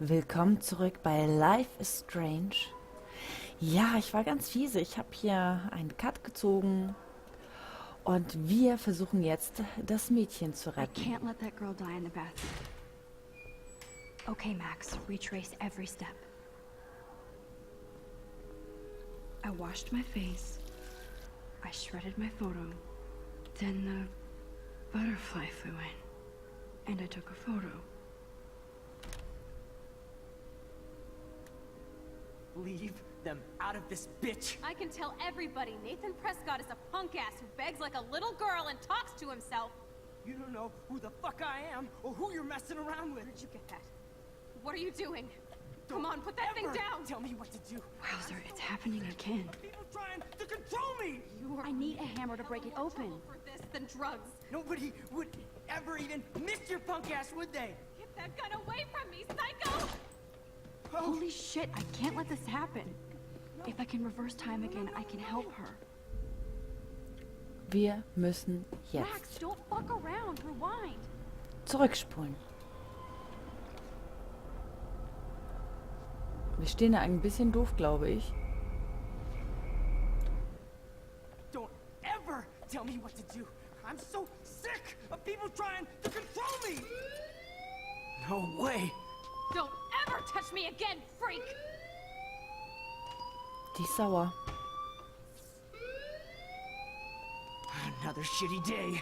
Willkommen zurück bei Life is Strange. Ja, ich war ganz fiese. Ich habe hier einen Cut gezogen und wir versuchen jetzt, das Mädchen zu I retten. can't let that girl die in the bathroom. Okay, Max, retrace every step. I washed my face. I shredded my photo. Then the butterfly flew in. And I took a photo. Leave them out of this bitch! I can tell everybody Nathan Prescott is a punk ass who begs like a little girl and talks to himself. You don't know who the fuck I am or who you're messing around with. Where did you get that? What are you doing? Come on, put that thing down! Tell me what to do. Wowzer, it's happening again. People trying to control me! You are I need a hammer to break it more open. trouble for this than drugs. Nobody would ever even miss your punk ass, would they? Get that gun away from me, psycho! Holy shit, I can't let this happen. If I can reverse time again, I can help her. Wir müssen Max, jetzt don't fuck around. Rewind. zurückspulen. Wir stehen da ein bisschen doof, glaube ich. Don't ever tell me what to do. I'm so sick of people trying to control me! No way! Don't ever touch me again, freak! Die ist sauer. Another shitty day.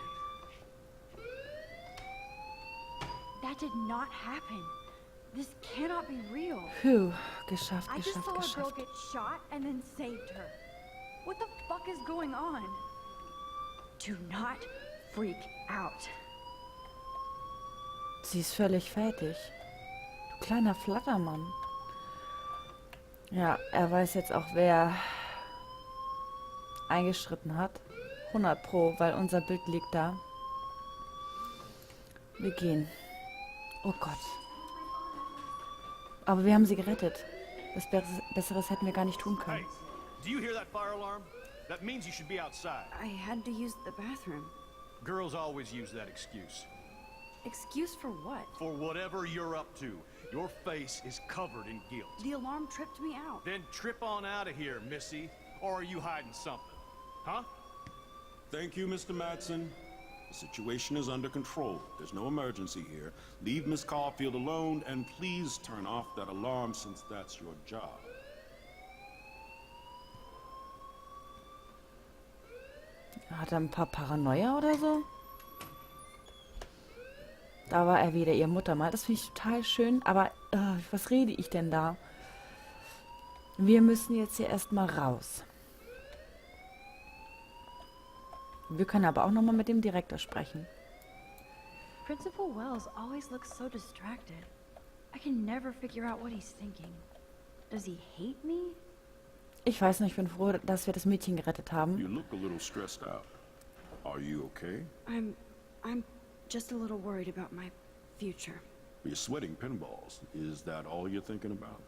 That did not happen. This cannot be real. Puh, geschafft, I just geschafft, saw a girl geschafft. get shot and then saved her. What the fuck is going on? Do not freak out. Sie ist völlig fertig. Du kleiner Flattermann. Ja, er weiß jetzt auch, wer eingeschritten hat. 100 Pro, weil unser Bild liegt da. Wir gehen. Oh Gott. Aber wir haben sie gerettet. Was Besseres hätten wir gar nicht tun können. Hey, do you hear that fire alarm? That means you should be outside. I had to use the bathroom. Girls always use that excuse. Excuse for what? For whatever you're up to. Your face is covered in guilt. The alarm tripped me out. Then trip on out of here, Missy. Or are you hiding something? Huh? Thank you, Mr. Madsen. The situation is under control. There's no emergency here. Leave Miss Caulfield alone, and please turn off that alarm since that's your job. Hat er ein paar Paranoia oder so? Da war er wieder, ihr Muttermal. Das finde ich total schön. Aber was rede ich denn da? Wir müssen jetzt hier erstmal raus. Wir können aber auch nochmal mit dem Direktor sprechen. Principal Wells always looks so distracted. I can never figure out what he's thinking. Does he hate me? Ich weiß nicht, ich bin froh, dass wir das Mädchen gerettet haben. You look a little stressed out. Are you okay? I'm just a little worried about my future. You're sweating pinballs. Is that all you're thinking about?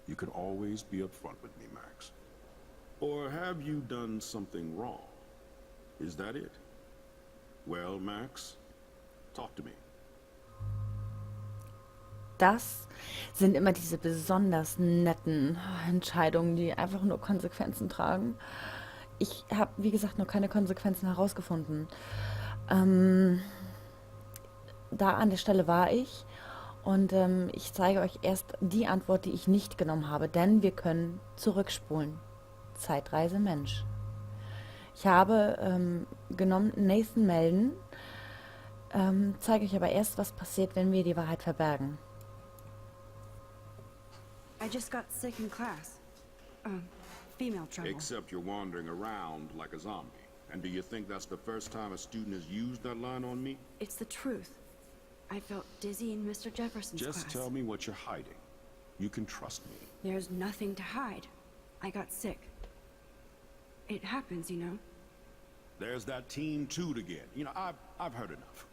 You can always be upfront with me, Max. Or have you done something wrong? Is that it? Well, Max, talk to me. Das sind immer diese besonders netten Entscheidungen, die einfach nur Konsequenzen tragen. Ich habe, wie gesagt, noch keine Konsequenzen herausgefunden. Da an der Stelle war ich und ich zeige euch erst die Antwort, die ich nicht genommen habe, denn wir können zurückspulen. Zeitreise Mensch. Ich habe genommen, Nathan melden, zeige euch aber erst, was passiert, wenn wir die Wahrheit verbergen. I just got sick in class. Female trouble. Except you're wandering around like a zombie. And do you think that's the first time a student has used that line on me? It's the truth. I felt dizzy in Mr. Jefferson's class. Just tell me what you're hiding. You can trust me. There's nothing to hide. I got sick. It happens, you know. There's that Team Toot again. You know, I've heard enough.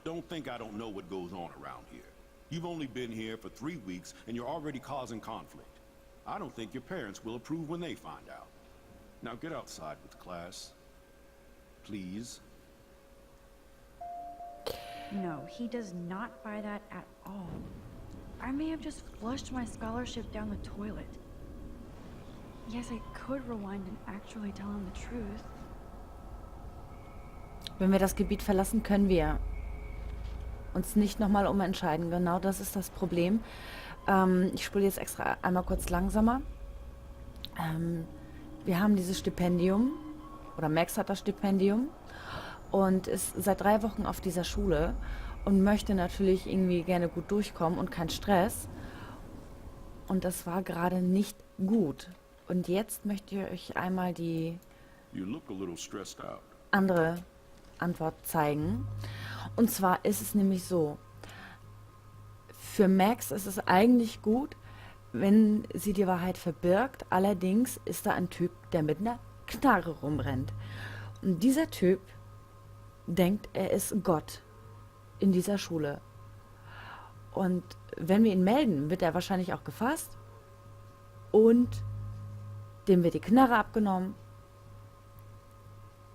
Don't think I don't know what goes on around here. You've only been here for 3 weeks, and you're already causing conflict. I don't think your parents will approve when they find out. Now get outside with class. Please. No, he does not buy that at all. I may have just flushed my scholarship down the toilet. Yes, I could rewind and actually tell him the truth. Wenn wir das Gebiet verlassen, können wir uns nicht nochmal umentscheiden. Genau das ist das Problem. Ich spule jetzt extra einmal kurz langsamer. Wir haben dieses Stipendium, oder Max hat das Stipendium und ist seit 3 Wochen auf dieser Schule und möchte natürlich irgendwie gerne gut durchkommen und kein Stress. Und das war gerade nicht gut. Und jetzt möchte ich euch einmal die You look a little stressed out. andere Antwort zeigen. Und zwar ist es nämlich so, für Max ist es eigentlich gut, wenn sie die Wahrheit verbirgt. Allerdings ist da ein Typ, der mit einer Knarre rumrennt. Und dieser Typ denkt, er ist Gott in dieser Schule. Und wenn wir ihn melden, wird er wahrscheinlich auch gefasst und dem wird die Knarre abgenommen.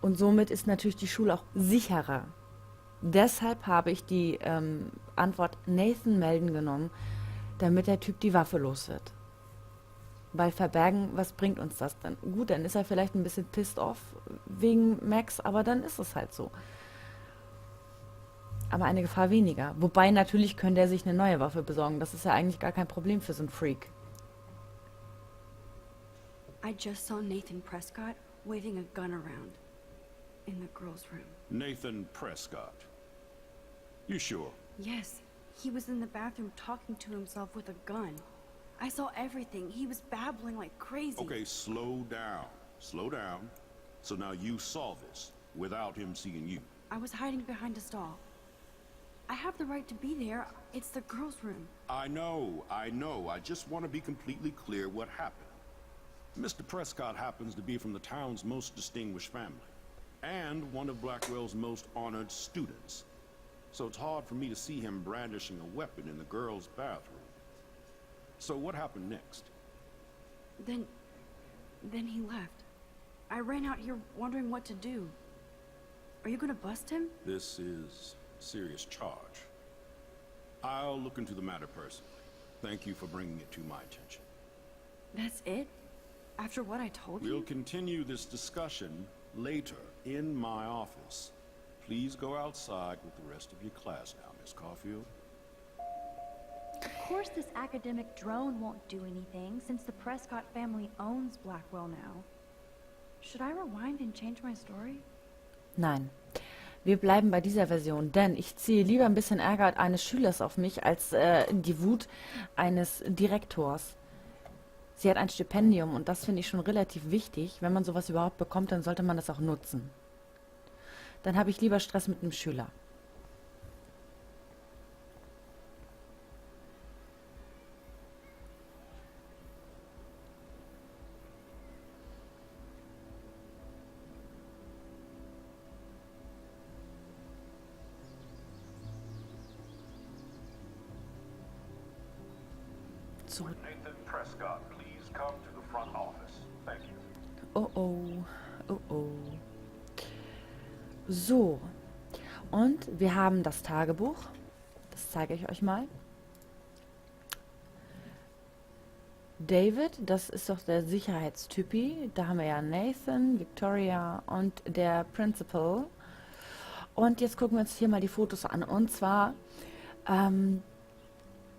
Und somit ist natürlich die Schule auch sicherer. Deshalb habe ich die Antwort Nathan melden genommen, damit der Typ die Waffe los wird. Weil verbergen, was bringt uns das dann? Gut, dann ist er vielleicht ein bisschen pissed off wegen Max, aber dann ist es halt so. Aber eine Gefahr weniger. Wobei natürlich könnte er sich eine neue Waffe besorgen. Das ist ja eigentlich gar kein Problem für so einen Freak. I just saw Nathan Prescott waving a gun around in the girls' room. Nathan Prescott. You sure? Yes, he was in the bathroom talking to himself with a gun. I saw everything. He was babbling like crazy. Okay, slow down. Slow down. So now you saw this without him seeing you. I was hiding behind a stall. I have the right to be there. It's the girls' room. I know. I just want to be completely clear what happened. Mr. Prescott happens to be from the town's most distinguished family, and one of Blackwell's most honored students. So it's hard for me to see him brandishing a weapon in the girls' bathroom. So what happened next? Then he left. I ran out here wondering what to do. Are you gonna bust him? This is a serious charge. I'll look into the matter personally. Thank you for bringing it to my attention. That's it? After what I told We'll you? continue this discussion later in my office. Please go outside with the rest of your class now, Miss Caulfield. Of course this academic drone won't do anything, since the Prescott family owns Blackwell now. Should I rewind and change my story? Nein. Wir bleiben bei dieser Version, denn ich ziehe lieber ein bisschen Ärger eines Schülers auf mich, als die Wut eines Direktors. Sie hat ein Stipendium und das finde ich schon relativ wichtig. Wenn man sowas überhaupt bekommt, dann sollte man das auch nutzen. Dann habe ich lieber Stress mit einem Schüler. So. Nathan Prescott, please come to the front office. Thank you. Oh oh, oh oh. So, und wir haben das Tagebuch. Das zeige ich euch mal. David, das ist doch der Sicherheitstypi. Da haben wir ja Nathan, Victoria und der Principal. Und jetzt gucken wir uns hier mal die Fotos an. Und zwar, wir haben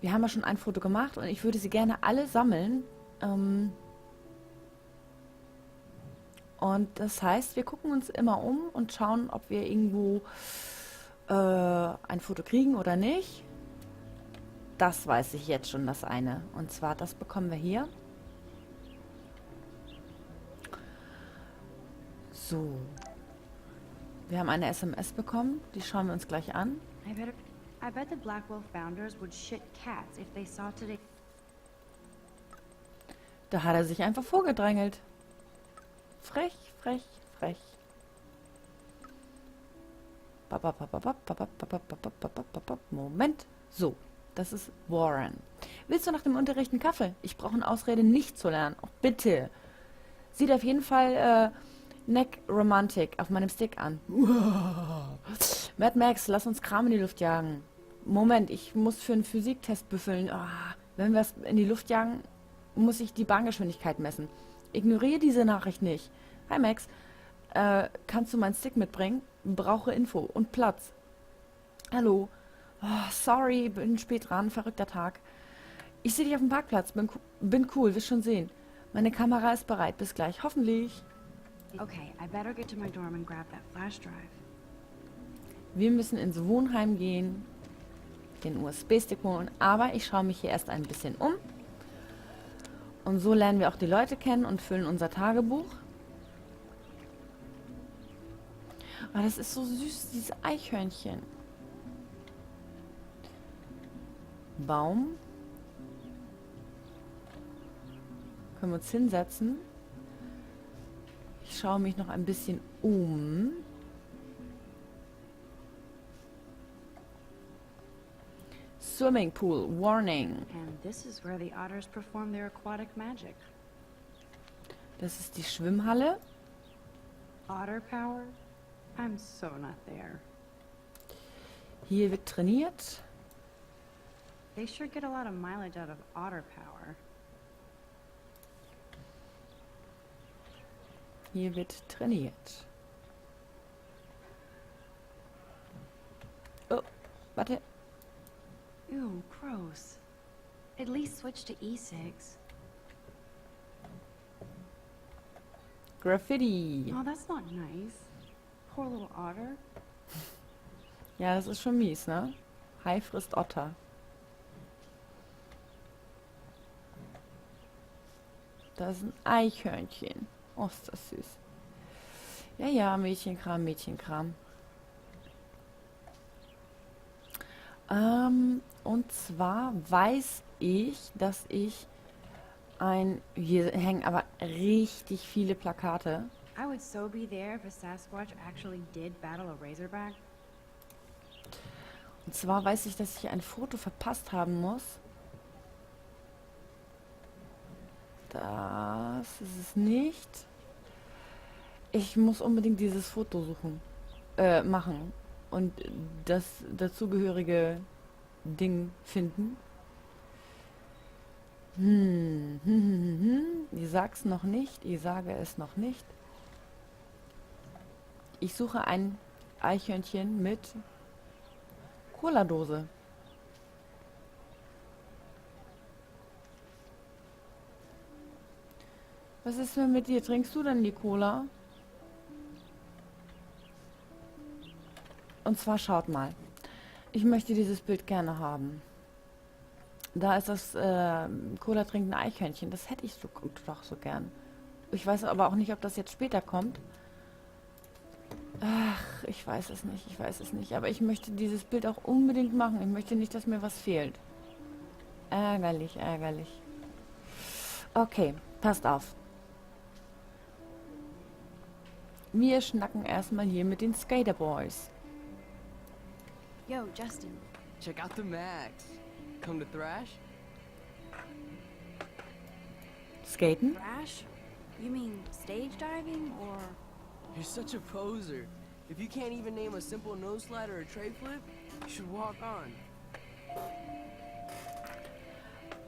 ja schon ein Foto gemacht und ich würde sie gerne alle sammeln. Und das heißt, wir gucken uns immer um und schauen, ob wir irgendwo ein Foto kriegen oder nicht. Das weiß ich jetzt schon, das eine. Und zwar, das bekommen wir hier. So. Wir haben eine SMS bekommen, die schauen wir uns gleich an. I bet the Blackwell founders would shit cats if they saw today. Da hat er sich einfach vorgedrängelt. Frech, frech, frech. Moment. So, das ist Warren. Willst du nach dem Unterricht einen Kaffee? Ich brauche eine Ausrede, nicht zu lernen. Oh, bitte. Sieht auf jeden Fall Neck Romantic auf meinem Stick an. Mad Max, lass uns Kram in die Luft jagen. Moment, ich muss für einen Physiktest befüllen. Wenn wir es in die Luft jagen, muss ich die Bahngeschwindigkeit messen. Ignoriere diese Nachricht nicht. Hi Max, kannst du meinen Stick mitbringen? Brauche Info und Platz. Hallo. Sorry, bin spät dran, verrückter Tag. Ich sehe dich auf dem Parkplatz, bin cool, wirst schon sehen. Meine Kamera ist bereit, bis gleich, hoffentlich. Okay, I better get to my dorm and grab that flash drive. Wir müssen ins Wohnheim gehen, den USB-Stick holen, aber ich schaue mich hier erst ein bisschen um. Und so lernen wir auch die Leute kennen und füllen unser Tagebuch. Aber das ist so süß, diese Eichhörnchen. Baum. Können wir uns hinsetzen. Ich schaue mich noch ein bisschen um. Swimming pool, warning. And this is where the otters perform their aquatic magic. Das ist die Schwimmhalle. Otter power? I'm so not there. Hier wird trainiert. They sure get a lot of mileage out of otter power. Hier wird trainiert. Oh, warte. Ew, gross. At least switch to E6. Graffiti. Oh, that's not nice. Poor little otter. Ja, das ist schon mies, ne? Hai frisst Otter. Da ist ein Eichhörnchen. Oh, ist das süß. Ja, ja, Mädchenkram, Mädchenkram. Und zwar weiß ich, dass ich hier hängen aber richtig viele Plakate. I would so be there if a Sasquatch actually did battle a Razorback. Und zwar weiß ich, dass ich ein Foto verpasst haben muss. Das ist es nicht. Ich muss unbedingt dieses Foto machen und das dazugehörige Ding finden. Ich sag's noch nicht, ich sage es noch nicht. Ich suche ein Eichhörnchen mit Cola-Dose. Was ist denn mit dir? Trinkst du denn die Cola? Und zwar schaut mal. Ich möchte dieses Bild gerne haben. Da ist das Cola trinkende Eichhörnchen. Das hätte ich doch so gern. Ich weiß aber auch nicht, ob das jetzt später kommt. Ach, ich weiß es nicht. Ich weiß es nicht. Aber ich möchte dieses Bild auch unbedingt machen. Ich möchte nicht, dass mir was fehlt. Ärgerlich, ärgerlich. Okay, passt auf. Wir schnacken erstmal hier mit den Skater Boys. Yo, Justin. Check out the Max. Come to thrash? Skaten? Thrash? You mean stage diving or... You're such a poser. If you can't even name a simple nose slide or a tray flip, you should walk on.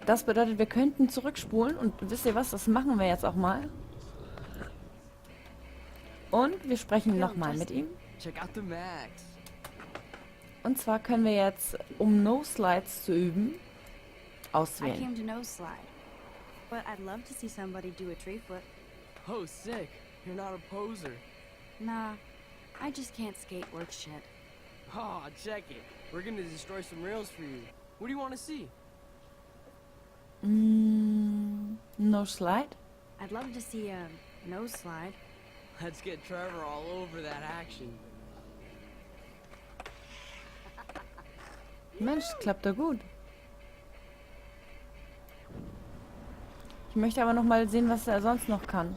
Das bedeutet, wir könnten zurückspulen und wisst ihr was, das machen wir jetzt auch mal. Und wir sprechen nochmal mit ihm. Check out the Max. Und zwar können wir jetzt, um No-Slides zu üben, I auswählen. came to nose slide. But I'd love to see somebody do a tree flip. Oh, sick. You're not a poser. Nah, I just can't skate worth shit. Oh, check it. We're gonna destroy some rails for you. What do you want to see? No-Slide? I'd love to see a nose slide. Let's get Trevor all over that action. Mensch, klappt da gut. Ich möchte aber noch mal sehen, was er sonst noch kann.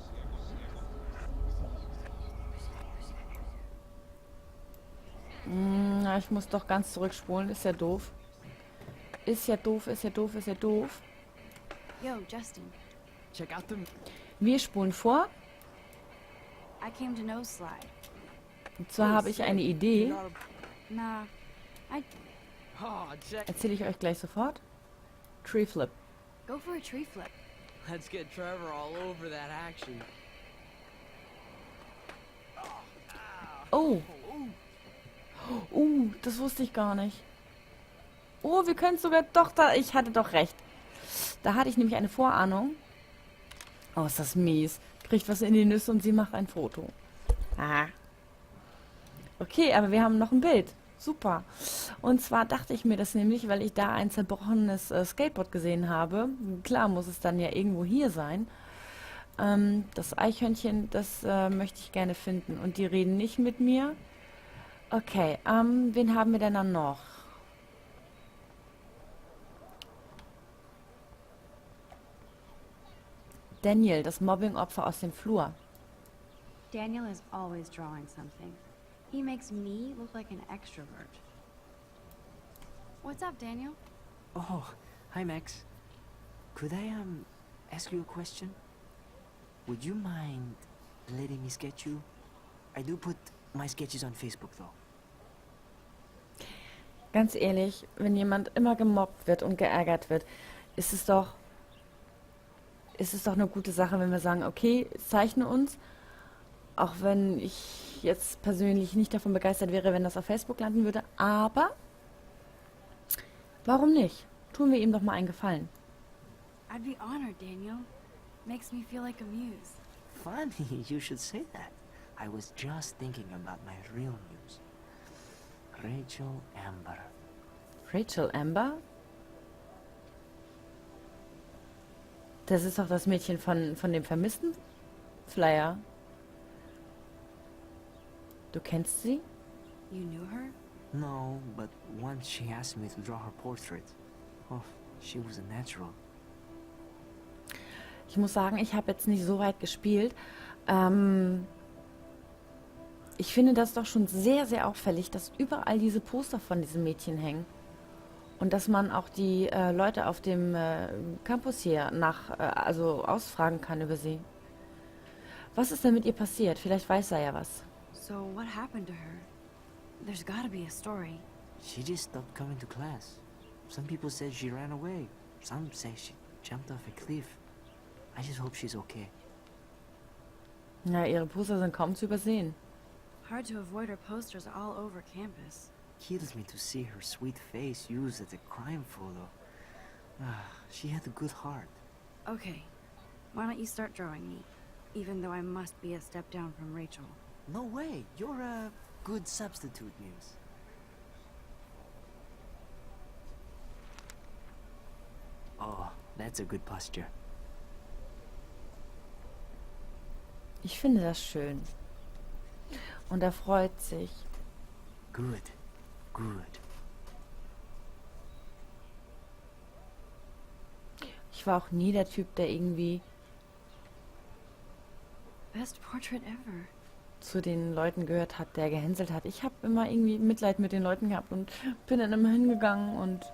Na, ich muss doch ganz zurückspulen. Ist ja doof. Ist ja doof, ist ja doof, ist ja doof. Yo, Justin. Check out the... Wir spulen vor. I came to no slide. Und zwar habe ich eine Idee. Nah, I Oh, check... Erzähle ich euch gleich sofort. Tree Flip. go for a tree flip. Let's get Trevor all over that action. Oh. Das wusste ich gar nicht. Oh, wir können sogar doch da... Ich hatte doch recht. Da hatte ich nämlich eine Vorahnung. Oh, ist das mies. Kriegt was in die Nüsse und sie macht ein Foto. Ah. Okay, aber wir haben noch ein Bild. Super. Und zwar dachte ich mir das nämlich, weil ich da ein zerbrochenes Skateboard gesehen habe. Klar muss es dann ja irgendwo hier sein. Das Eichhörnchen, das möchte ich gerne finden. Und die reden nicht mit mir. Okay, wen haben wir denn dann noch? Daniel, das Mobbing-Opfer aus dem Flur. Daniel is always drawing something. He makes me look like an extrovert. What's up, Daniel? Oh, hi Max. Could I ask you a question? Would you mind letting me sketch you? I do put my sketches on Facebook though. Ganz ehrlich, wenn jemand immer gemobbt wird und geärgert wird, ist es doch eine gute Sache, wenn wir sagen, okay, zeichne uns, auch wenn ich jetzt persönlich nicht davon begeistert wäre, wenn das auf Facebook landen würde, aber warum nicht? Tun wir ihm doch mal einen Gefallen. I'd be honored, Daniel. Makes me feel like a muse. Funny, you should say that. I was just thinking about my real news. Rachel Amber. Rachel Amber? Das ist doch das Mädchen von dem vermissten Flyer. Du kennst sie? You knew her? No, but once she asked me to draw her portrait. Oh, she was a natural. Ich muss sagen, ich habe jetzt nicht so weit gespielt. Ich finde das doch schon sehr, sehr auffällig, dass überall diese Poster von diesem Mädchen hängen. Und dass man auch die Leute auf dem Campus hier also ausfragen kann über sie. Was ist denn mit ihr passiert? Vielleicht weiß er ja was. So what happened to her? There's gotta be a story. She just stopped coming to class. Some people said she ran away. Some say she jumped off a cliff. I just hope she's okay. Ja, ihre Poster sind kaum zu übersehen. Hard to avoid her posters all over campus. Kills me to see her sweet face used as a crime photo. Ah, she had a good heart. Okay, why don't you start drawing me? Even though I must be a step down from Rachel. No way, you're a good substitute, Muse. Oh, that's a good posture. Ich finde das schön. Und er freut sich. Good, good. Ich war auch nie der Typ, der irgendwie Best portrait ever. zu den Leuten gehört hat, der gehänselt hat. Ich habe immer irgendwie Mitleid mit den Leuten gehabt und bin dann immer hingegangen und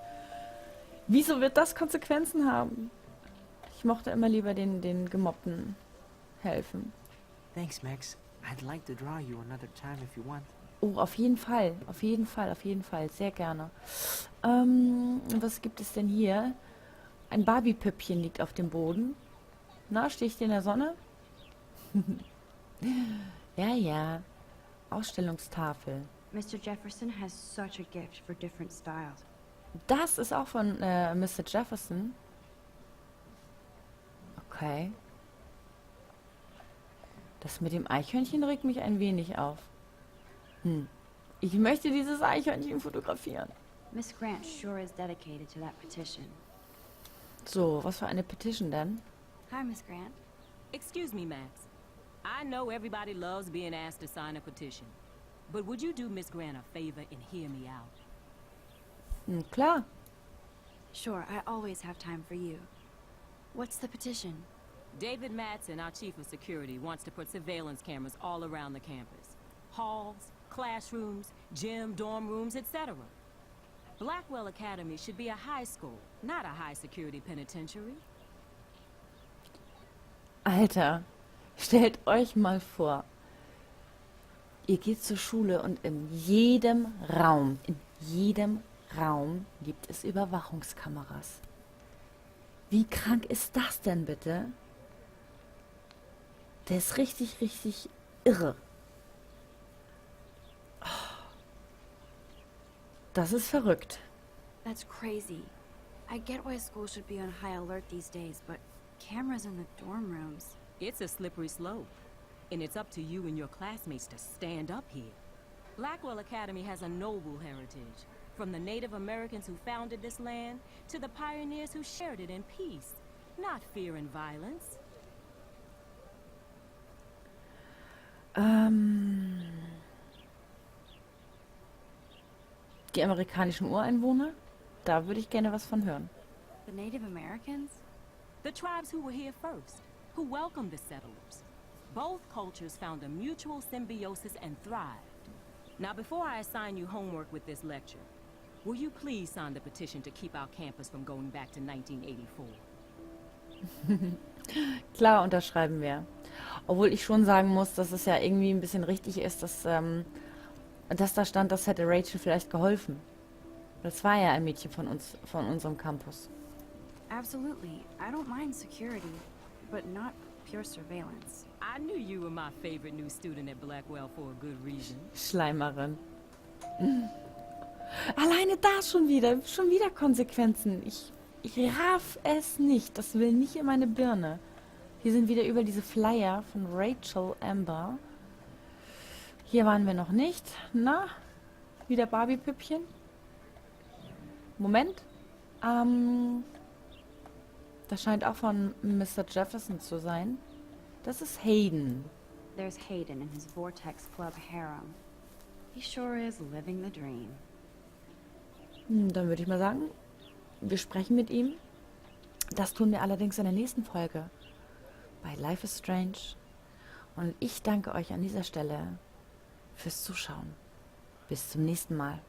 wieso wird das Konsequenzen haben? Ich mochte immer lieber den Gemobbten helfen. Thanks, Max. I'd like to draw you another time if you want. Oh, auf jeden Fall, auf jeden Fall, auf jeden Fall, sehr gerne. Was gibt es denn hier? Ein Barbie-Püppchen liegt auf dem Boden. Na, sticht in der Sonne? Ja, ja. Ausstellungstafel. Mr. Jefferson has such a gift for different styles. Das ist auch von Mr. Jefferson. Okay. Das mit dem Eichhörnchen regt mich ein wenig auf. Ich möchte dieses Eichhörnchen fotografieren. Miss Grant sure is dedicated to that petition. So, was für eine Petition denn? Hi, Miss Grant. Excuse me, Max. I know everybody loves being asked to sign a petition. But would you do Miss Grant a favor and hear me out? Klar. Sure, I always have time for you. What's the petition? David Madsen, our chief of security, wants to put surveillance cameras all around the campus. Halls, classrooms, gym, dorm rooms, etc. Blackwell Academy should be a high school, not a high-security penitentiary. Alter, stellt euch mal vor, ihr geht zur Schule und in jedem Raum gibt es Überwachungskameras. Wie krank ist das denn bitte? Der ist richtig, richtig irre. Das ist verrückt. That's crazy. I get why schools should be on high alert these days, but cameras in the dorm rooms. It's a slippery slope, and it's up to you and your classmates to stand up here. Blackwell Academy has a noble heritage, from the Native Americans who founded this land to the pioneers who shared it in peace, not fear and violence. Die amerikanischen Ureinwohner? Da würde ich gerne was von hören. The Native Americans? The tribes who were here first, who welcomed the settlers. Both cultures found a mutual symbiosis and thrived. Now, before I assign you homework with this lecture, will you please sign the petition to keep our campus from going back to 1984? Klar, unterschreiben wir. Obwohl ich schon sagen muss, dass es ja irgendwie ein bisschen richtig ist, dass da stand, das hätte Rachel vielleicht geholfen. Das war ja ein Mädchen von uns, von unserem Campus. Absolutely. I don't mind security, but not pure surveillance. I knew you were my favorite new student at Blackwell for a good reason. Schleimerin. Alleine da schon wieder Konsequenzen. Ich raff es nicht. Das will nicht in meine Birne. Hier sind wieder über diese Flyer von Rachel Amber. Hier waren wir noch nicht. Na, wieder Barbie-Püppchen. Moment. Das scheint auch von Mr. Jefferson zu sein. Das ist Hayden. There's Hayden in his Vortex Club harem. He sure is living the dream. Dann würde ich mal sagen, wir sprechen mit ihm. Das tun wir allerdings in der nächsten Folge bei Life is Strange. Und ich danke euch an dieser Stelle fürs Zuschauen. Bis zum nächsten Mal.